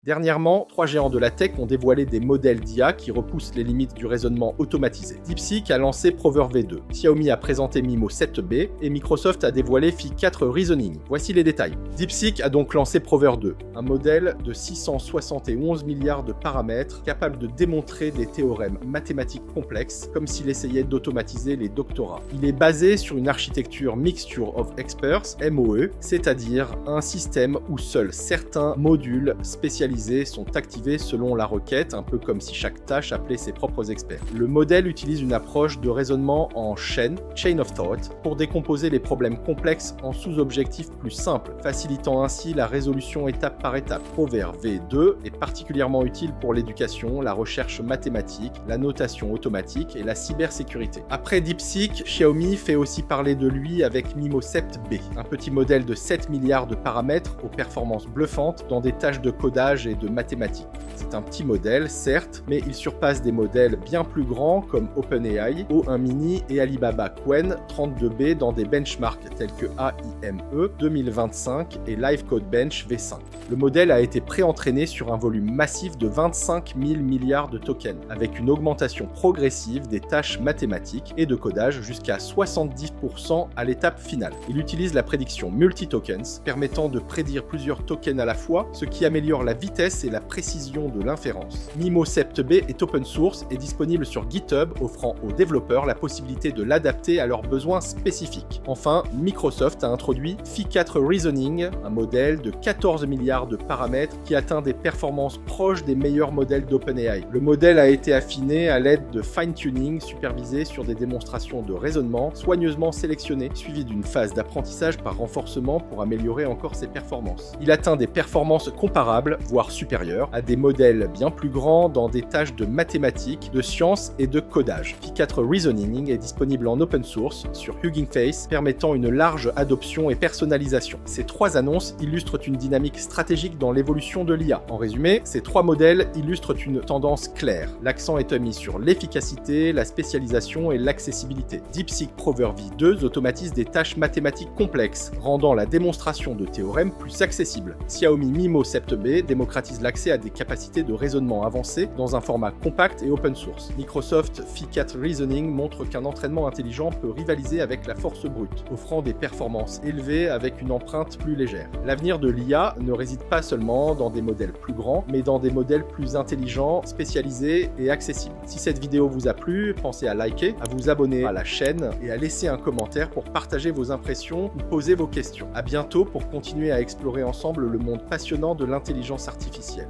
Dernièrement, 3 géants de la tech ont dévoilé des modèles d'IA qui repoussent les limites du raisonnement automatisé. DeepSeek a lancé Prover V2, Xiaomi a présenté Mimo 7B et Microsoft a dévoilé Phi 4 Reasoning. Voici les détails. DeepSeek a donc lancé Prover 2, un modèle de 671 milliards de paramètres capable de démontrer des théorèmes mathématiques complexes comme s'il essayait d'automatiser les doctorats. Il est basé sur une architecture Mixture of Experts, MOE, c'est-à-dire un système où seuls certains modules spécialisés sont activés selon la requête, un peu comme si chaque tâche appelait ses propres experts. Le modèle utilise une approche de raisonnement en chaîne, chain of thought, pour décomposer les problèmes complexes en sous-objectifs plus simples, facilitant ainsi la résolution étape par étape. Prover V2 est particulièrement utile pour l'éducation, la recherche mathématique, la notation automatique et la cybersécurité. Après DeepSeek, Xiaomi fait aussi parler de lui avec Mimo 7B, un petit modèle de 7 milliards de paramètres aux performances bluffantes dans des tâches de codage et de mathématiques. C'est un petit modèle, certes, mais il surpasse des modèles bien plus grands comme OpenAI, O1 Mini et Alibaba Qwen 32B dans des benchmarks tels que AIME 2025 et Live Code Bench V5. Le modèle a été pré-entraîné sur un volume massif de 25 000 milliards de tokens, avec une augmentation progressive des tâches mathématiques et de codage jusqu'à 70% à l'étape finale. Il utilise la prédiction multi-tokens, permettant de prédire plusieurs tokens à la fois, ce qui améliore la vitesse et la précision de l'inférence. Mimo 7B est open source et disponible sur GitHub, offrant aux développeurs la possibilité de l'adapter à leurs besoins spécifiques. Enfin, Microsoft a introduit Phi 4 Reasoning, un modèle de 14 milliards de paramètres qui atteint des performances proches des meilleurs modèles d'OpenAI. Le modèle a été affiné à l'aide de fine-tuning supervisé sur des démonstrations de raisonnement soigneusement sélectionnées, suivies d'une phase d'apprentissage par renforcement pour améliorer encore ses performances. Il atteint des performances comparables, voire supérieures, à des modèles bien plus grands dans des tâches de mathématiques, de sciences et de codage. Phi 4 Reasoning est disponible en open source sur Hugging Face, permettant une large adoption et personnalisation. Ces 3 annonces illustrent une dynamique stratégique dans l'évolution de l'IA. En résumé, ces 3 modèles illustrent une tendance claire. L'accent est mis sur l'efficacité, la spécialisation et l'accessibilité. DeepSeek Prover V2 automatise des tâches mathématiques complexes, rendant la démonstration de théorèmes plus accessible. Xiaomi Mimo 7B démocratise l'accès à des capacités de raisonnement avancées dans un format compact et open source. Microsoft Phi 4 Reasoning montre qu'un entraînement intelligent peut rivaliser avec la force brute, offrant des performances élevées avec une empreinte plus légère. L'avenir de l'IA ne réside pas seulement dans des modèles plus grands, mais dans des modèles plus intelligents, spécialisés et accessibles. Si cette vidéo vous a plu, pensez à liker, à vous abonner à la chaîne et à laisser un commentaire pour partager vos impressions ou poser vos questions. À bientôt pour continuer à explorer ensemble le monde passionnant de l'intelligence artificielle.